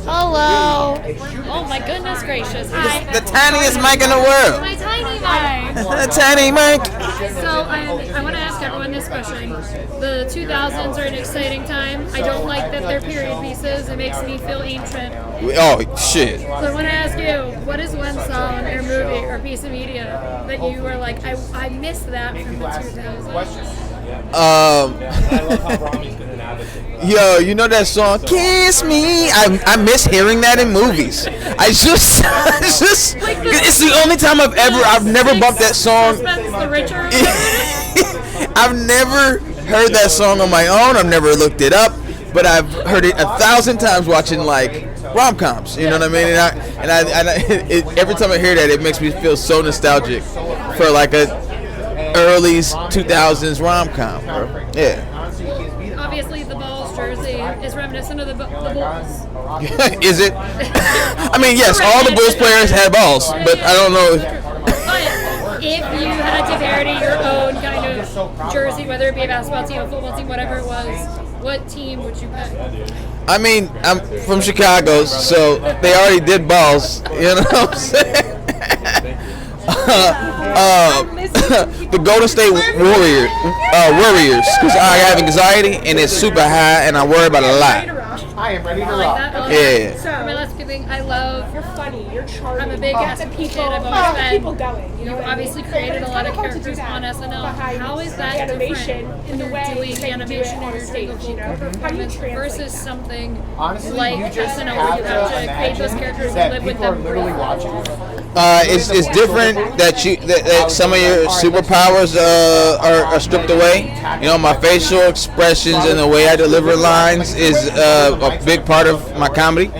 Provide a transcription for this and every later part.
Hello. Oh my goodness gracious. Hi. The tiniest mic in the world. My tiny mic. The tiny mic. So I want to ask everyone this question. The 2000s are an exciting time. I don't like that they're period pieces. It makes me feel ancient. Oh, shit. So I want to ask you, what is one song or movie or piece of media that you were like, I missed that from the 2000s? Yo, you know that song, Kiss Me? I miss hearing that in movies. It's the only time I've never bumped that song. I've never heard that song on my own. I've never looked it up, but I've heard it 1,000 times watching like rom-coms. You know what I mean? And every time I hear that, it makes me feel so nostalgic for like a early 2000s rom-com, bro. Yeah. Obviously, the Bulls jersey is reminiscent of the Bulls. Is it? I mean, yes, all the Bulls players had balls, but I don't know. But if you had to parody your own kind of jersey, whether it be a basketball team, a football team, whatever it was, what team would you pick? I mean, I'm from Chicago, so they already did balls. You know what I'm saying? The Golden State Warriors, because I have anxiety and it's super high, and I worry about it a lot. I am ready to rock. Yeah. So, my last thing, I love. You're funny. You're charming. I'm a big SNL kid. I've always been. People going. You've obviously created a lot of characters on SNL. How is that animation different in the way doing that animation you do it on in your stage? typical You know, how do you performance translate versus that? something Honestly, like you just SNL where you have to create those characters and live with people are them. literally watching. It's different that some of your superpowers are stripped away. You know, my facial expressions and the way I deliver lines is a big part of my comedy.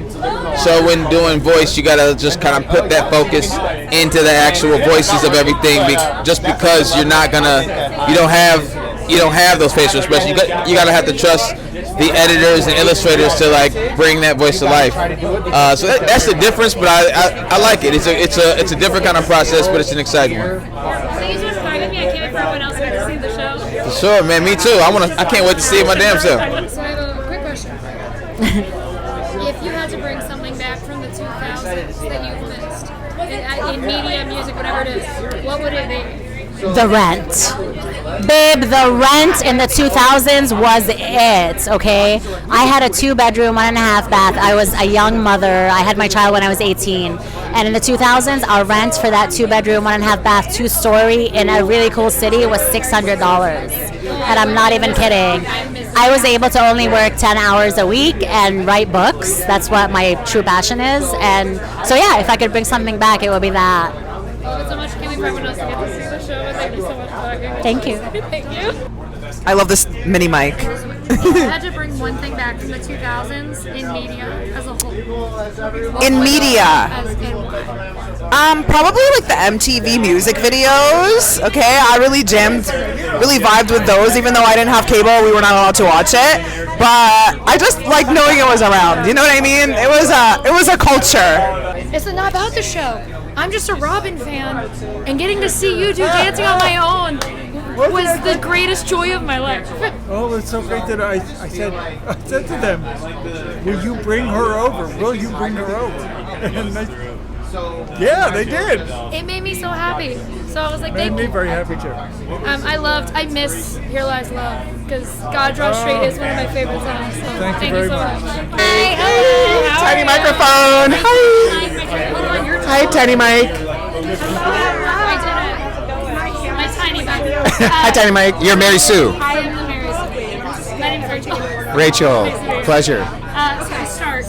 So when doing voice, you gotta just kind of put that focus into the actual voices of everything. Just because you don't have those facial expressions, you gotta have to trust the editors and illustrators to like bring that voice to life. So that's the difference, but I like it. It's a different kind of process, but it's an exciting one. Thank you so much for having me. I can't wait for everyone else to get to see the show. For sure, man. Me too. I can't wait to see it my damn self. So I have a quick question. If you had to bring something back from the 2000s that you've missed, in media, music, whatever it is, what would it be? The Rent. Babe, The Rent in the 2000s was it, okay? I had a 2-bedroom, 1.5 bath. I was a young mother. I had my child when I was 18. And in the 2000s, our rent for that 2-bedroom, 1.5 bath, 2-story in a really cool city was $600. And I'm not even kidding. I was able to only work 10 hours a week and write books. That's what my true passion is. And so, yeah, if I could bring something back, it would be that. Thank you so much. Can't wait for everyone else to get to see the show. And thank you so much for talking. Thank you. Thank you. I love this mini mic. If you had to bring one thing back from the 2000s in media as a whole. In media. As in what? Probably like the MTV music videos. Okay, I really vibed with those. Even though I didn't have cable, we were not allowed to watch it. But I just like knowing it was around. You know what I mean? It was a culture. It's not about the show. I'm just a Robin fan, and getting to see you do Dancing on My Own was the greatest joy of my life. Oh, it's so great that I said to them, will you bring her over? Will you bring her over? And yeah, they did. It made me so happy. So I was like, Made me very happy too. I miss Here Lies Love, because God Draws Straight is one of my favorite songs. So Thank you you very so much. much. Hi, hello. How Tiny are microphone. Hi. you? Hi, tiny mic. I did it. My tiny mic. Hi, Tiny Mike. You're Mary Sue. I am the Mary Sue. My name's Rachel. Pleasure. So to start,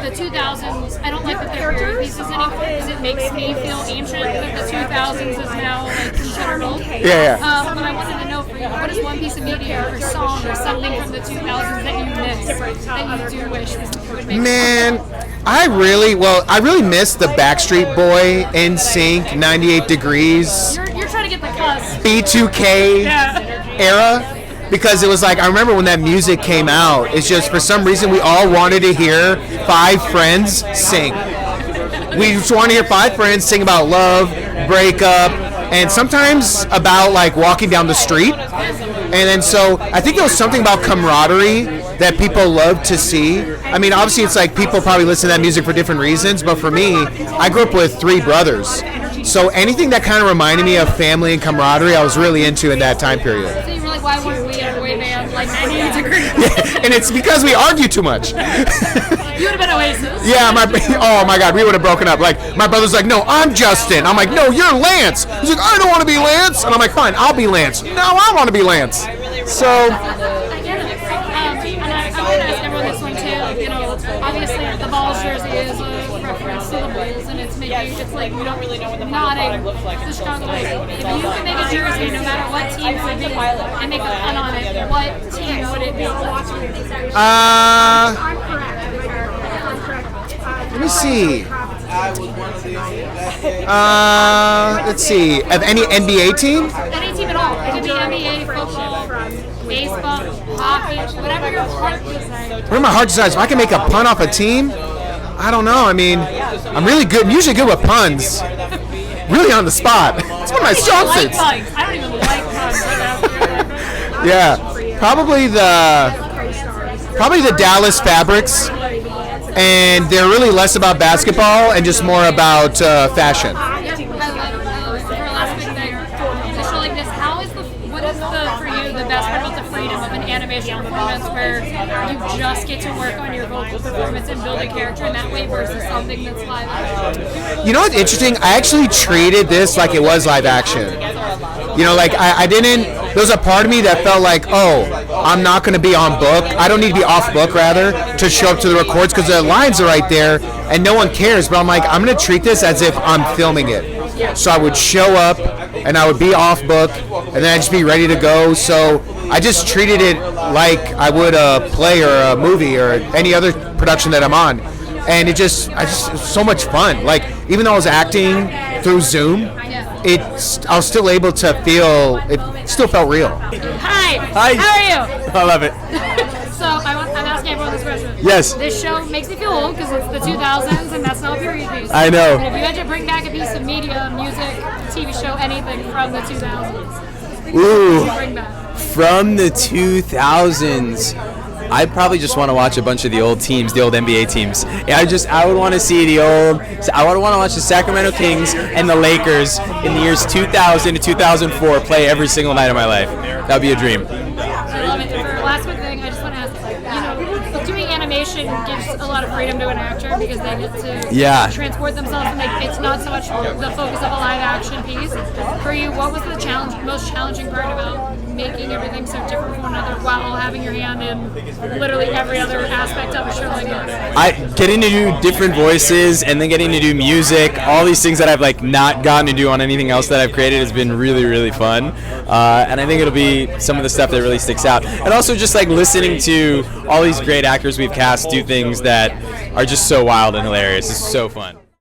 the 2000s, I don't like that they're period pieces anymore because it makes me feel ancient that the 2000s is now like considered old. Yeah. But I wanted to know for you, what is one piece of media or song or something from the 2000s that you miss that you do wish would make Man, I really miss the Backstreet Boy, NSYNC, 98 Degrees, You're trying to get the cusp. B2K era. Because it was like, I remember when that music came out, it's just for some reason we all wanted to hear 5 friends sing. We just want to hear 5 friends sing about love, breakup, and sometimes about like walking down the street. And then so I think there was something about camaraderie that people love to see. I mean, obviously, it's like people probably listen to that music for different reasons, but for me, I grew up with 3 brothers. So anything that kind of reminded me of family and camaraderie, I was really into in that time period. So you were like, why weren't we a boy band like 98 Degrees? Yeah, and it's because we argue too much. You would have been Oasis. Yeah, oh my God, we would have broken up. Like, my brother's like, no, I'm Justin. I'm like, no, you're Lance. He's like, I don't want to be Lance. And I'm like, fine, I'll be Lance. No, I want to be Lance. So, I get it. And I want to ask everyone this one too. You know, obviously the Balls jersey is a reference to the Bulls, and it's like we don't really know what the Chicago is. If you could make a jersey, no matter what team it would be, and make a pun on it, what team would it be? let me see. Let's see. Of any NBA team? Any team at all. It could be NBA, football, baseball, hockey, whatever your heart desires. Whatever my heart desires. If I can make a pun off a team, I don't know. I mean, I'm really good. I'm usually good with puns. Really on the spot. It's one of my strong suits. I don't even like puns. Yeah, probably the Dallas Fabrics, and they're really less about basketball and just more about fashion. Yeah, I love it. For our last big thing, a show like this, what is for you the best part about the freedom of an animation performance where you just get to work on your vocal performance and build a character in that way versus something that's live action? You know what's interesting? I actually treated this like it was live action. You know, like I didn't, there was a part of me that felt like, oh, I'm not going to be on book. I don't need to be off book, rather, to show up to the records because the lines are right there and no one cares. But I'm like, I'm going to treat this as if I'm filming it. So I would show up and I would be off book and then I'd just be ready to go. So I just treated it like I would a play or a movie or any other production that I'm on. And it was so much fun. Like, even though I was acting through Zoom, I was still able to feel, it still felt real. Hi. Hi. How are you? I love it. So I'm asking everyone this question. Yes. This show makes me feel old because it's the 2000s and that's not a period piece. I know. But if you had to bring back a piece of media, music, TV show, anything from the 2000s, Ooh. what would you bring back? From the 2000s, I'd probably just want to watch a bunch of the old teams, the old NBA teams. I would want to see I would want to watch the Sacramento Kings and the Lakers in the years 2000 to 2004 play every single night of my life. That would be a dream. I love it. For our last quick thing, I just want to ask, doing animation gives a lot of freedom to an actor because they get to transport themselves and it's not so much the focus of a live action piece. For you, what was the most challenging part about making everything so different from one another while having your hand in literally every other aspect of a show like that? Getting to do different voices and then getting to do music, all these things that I've not gotten to do on anything else that I've created has been really, really fun. And I think it'll be some of the stuff that really sticks out. And also just listening to all these great actors we've cast do things that are just so wild and hilarious. It's so fun.